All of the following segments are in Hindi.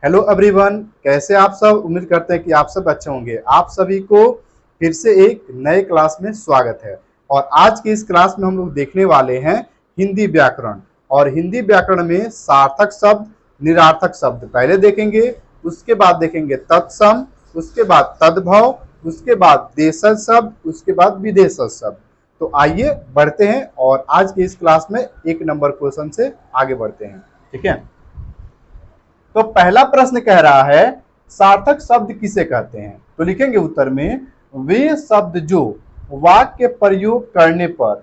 हेलो एवरीवन, कैसे आप सब। उम्मीद करते हैं कि आप सब अच्छे होंगे। आप सभी को फिर से एक नए क्लास में स्वागत है। और आज की इस क्लास में हम लोग देखने वाले हैं हिंदी व्याकरण। और हिंदी व्याकरण में सार्थक शब्द, निरार्थक शब्द पहले देखेंगे, उसके बाद देखेंगे तत्सम, उसके बाद तद्भव, उसके बाद देशज शब्द, उसके बाद विदेशज शब्द। तो आइए बढ़ते हैं और आज की इस क्लास में एक नंबर क्वेश्चन से आगे बढ़ते हैं। ठीक है, तो पहला प्रश्न कह रहा है सार्थक शब्द किसे कहते हैं। तो लिखेंगे उत्तर में, वे शब्द जो वाक्य प्रयोग करने पर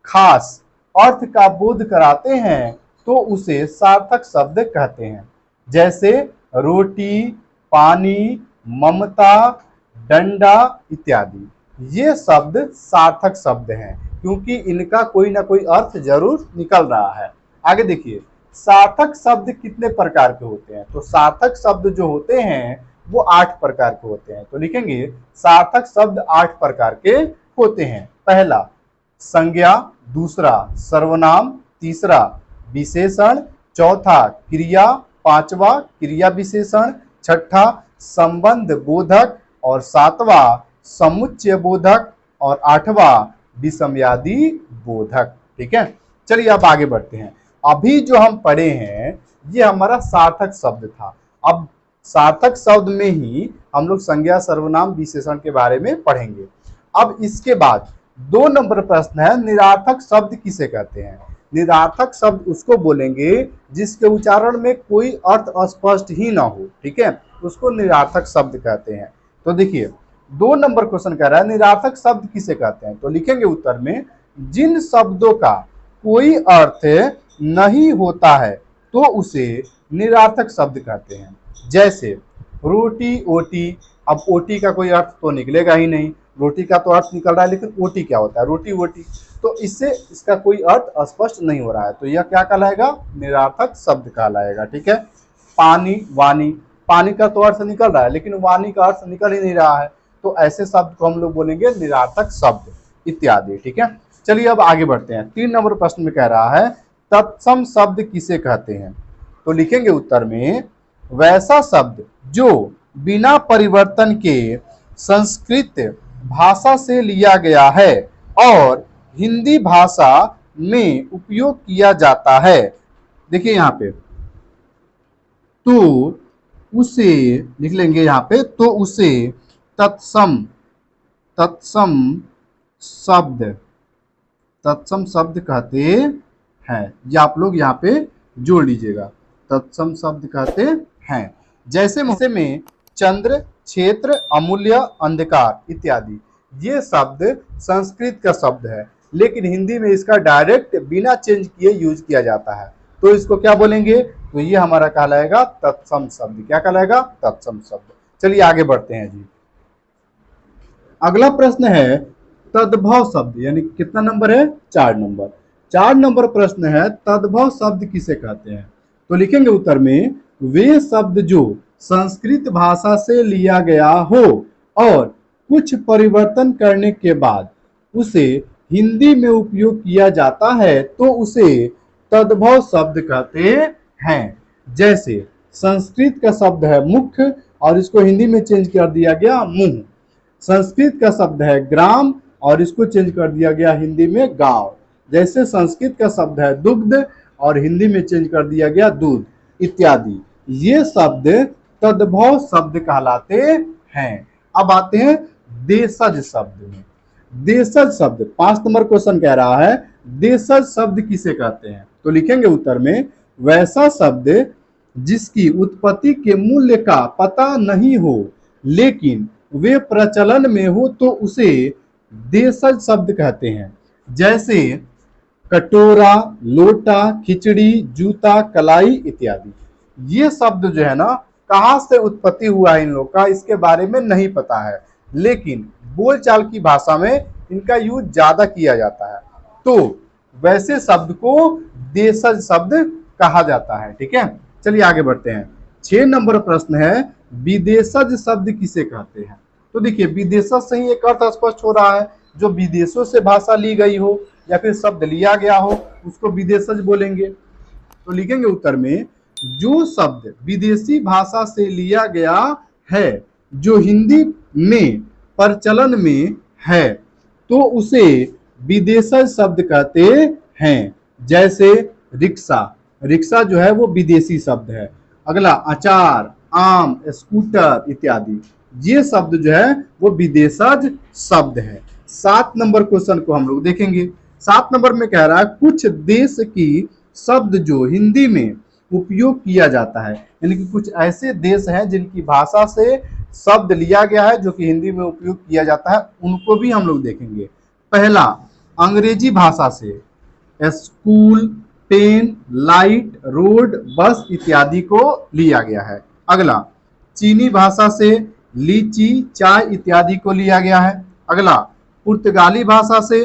खास अर्थ का बोध कराते हैं तो उसे सार्थक शब्द कहते हैं। जैसे रोटी, पानी, ममता, डंडा इत्यादि। ये शब्द सार्थक शब्द हैं क्योंकि इनका कोई ना कोई अर्थ जरूर निकल रहा है। आगे देखिए, सार्थक शब्द कितने प्रकार के होते हैं। तो सार्थक शब्द जो होते हैं वो 8 प्रकार के होते हैं। तो लिखेंगे सार्थक शब्द 8 प्रकार के होते हैं। पहला संज्ञा, दूसरा सर्वनाम, तीसरा विशेषण, चौथा क्रिया, पांचवा क्रिया विशेषण, छठा संबंध बोधक और सातवां समुच्चय बोधक और आठवां विषमयादि बोधक। ठीक है, चलिए अब आगे बढ़ते हैं। अभी जो हम पढ़े हैं ये हमारा सार्थक शब्द था। अब सार्थक शब्द में ही हम लोग संज्ञा, सर्वनाम, विशेषण के बारे में पढ़ेंगे। अब इसके बाद 2 नंबर प्रश्न है, निरार्थक शब्द किसे कहते हैं। निरार्थक शब्द उसको बोलेंगे जिसके उच्चारण में कोई अर्थ अस्पष्ट ही ना हो। ठीक है, उसको निरार्थक शब्द कहते हैं। तो देखिए 2 नंबर क्वेश्चन कह रहा है निरार्थक शब्द किसे कहते हैं। तो लिखेंगे उत्तर में, जिन शब्दों का कोई अर्थ नहीं होता है तो उसे निरार्थक शब्द कहते हैं। जैसे रोटी, ओटी। अब ओटी का कोई अर्थ तो निकलेगा ही नहीं, रोटी का तो अर्थ निकल रहा है लेकिन ओटी क्या होता है, रोटी वोटी, तो इससे इसका कोई अर्थ स्पष्ट नहीं हो रहा है, तो यह क्या कहलाएगा, निरार्थक शब्द कहलाएगा। ठीक है, पानी, वाणी। पानी का तो अर्थ निकल रहा है लेकिन वाणी का अर्थ निकल ही नहीं रहा है, तो ऐसे शब्द को हम लोग बोलेंगे निरार्थक शब्द इत्यादि। ठीक है, चलिए अब आगे बढ़ते हैं। 3 नंबर प्रश्न में कह रहा है तत्सम शब्द किसे कहते हैं। तो लिखेंगे उत्तर में, वैसा शब्द जो बिना परिवर्तन के संस्कृत भाषा से लिया गया है और हिंदी भाषा में उपयोग किया जाता है। देखिए यहाँ पे, तो उसे लिख लेंगे यहाँ पे, तो उसे तत्सम शब्द कहते हैं। ये आप लोग यहाँ पे जोड़ लीजिएगा, तत्सम शब्द कहते हैं। जैसे में चंद्र, क्षेत्र, अमूल्य, अंधकार इत्यादि। ये शब्द संस्कृत का शब्द है लेकिन हिंदी में इसका डायरेक्ट बिना चेंज किए यूज किया जाता है, तो इसको क्या बोलेंगे, तो ये हमारा कहलाएगा तत्सम शब्द। क्या कहलाएगा, तत्सम शब्द। चलिए आगे बढ़ते हैं जी। अगला प्रश्न है तद्भव शब्द, यानी कितना नंबर है, 4 नंबर। 4 नंबर प्रश्न है तद्भव शब्द किसे कहते हैं। तो लिखेंगे उत्तर में, वे शब्द जो संस्कृत भाषा से लिया गया हो और कुछ परिवर्तन करने के बाद उसे हिंदी में उपयोग किया जाता है तो उसे तद्भव शब्द कहते हैं। जैसे संस्कृत का शब्द है मुख और इसको हिंदी में चेंज कर दिया गया मुंह। संस्कृत का शब्द है ग्राम और इसको चेंज कर दिया गया हिंदी में गांव। जैसे संस्कृत का शब्द है दुग्ध और हिंदी में चेंज कर दिया गया दूध इत्यादि। ये शब्द तद्भव शब्द कहलाते हैं। अब आते हैं देशज शब्द में। देशज शब्द 5 नंबर क्वेश्चन कह रहा है देशज शब्द किसे कहते हैं। तो लिखेंगे उत्तर में, वैसा शब्द जिसकी उत्पत्ति के मूल्य का पता नहीं हो लेकिन वे प्रचलन में हो तो उसे देशज शब्द कहते हैं। जैसे कटोरा, लोटा, खिचड़ी, जूता, कलाई इत्यादि। ये शब्द जो है ना, कहाँ से उत्पत्ति हुआ है इन लोग का इसके बारे में नहीं पता है लेकिन बोलचाल की भाषा में इनका यूज ज्यादा किया जाता है, तो वैसे शब्द को देशज शब्द कहा जाता है। ठीक है, चलिए आगे बढ़ते हैं। 6 नंबर प्रश्न है विदेशज शब्द किसे कहते हैं। तो देखिए विदेशज से ही एक अर्थ स्पष्ट हो रहा है, जो विदेशों से भाषा ली गई हो या फिर शब्द लिया गया हो उसको विदेशज बोलेंगे। तो लिखेंगे उत्तर में, जो शब्द विदेशी भाषा से लिया गया है, जो हिंदी में प्रचलन में है, तो उसे विदेशी शब्द कहते हैं। जैसे रिक्शा, रिक्शा जो है वो विदेशी शब्द है। अगला अचार, आम, स्कूटर इत्यादि, ये शब्द जो है वो विदेशज शब्द है। 7 नंबर क्वेश्चन को हम लोग देखेंगे। 7 नंबर में कह रहा है कुछ देश की शब्द जो हिंदी में उपयोग किया जाता है, यानी कि कुछ ऐसे देश हैं जिनकी भाषा से शब्द लिया गया है जो कि हिंदी में उपयोग किया जाता है, उनको भी हम लोग देखेंगे। पहला, अंग्रेजी भाषा से स्कूल, पेन, लाइट, रोड, बस इत्यादि को लिया गया है। अगला, चीनी भाषा से लीची, चाय इत्यादि को लिया गया है। अगला, पुर्तगाली भाषा से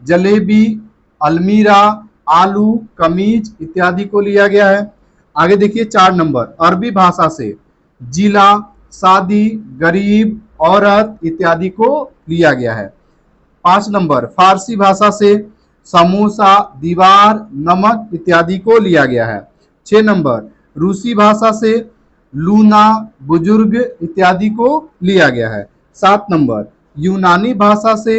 जलेबी, अलमीरा, आलू, कमीज इत्यादि को लिया गया है। आगे देखिए 4 नंबर, अरबी भाषा से जिला, शादी, गरीब, औरत इत्यादि को लिया गया है। 5 नंबर, फारसी भाषा से समोसा, दीवार, नमक इत्यादि को लिया गया है। 6 नंबर, रूसी भाषा से लूना, बुजुर्ग इत्यादि को लिया गया है। 7 नंबर, यूनानी भाषा से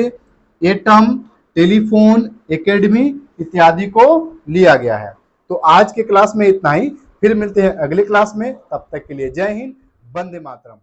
एटम, टेलीफोन, एकेडमी इत्यादि को लिया गया है। तो आज के क्लास में इतना ही, फिर मिलते हैं अगले क्लास में। तब तक के लिए जय हिंद, वंदे मातरम।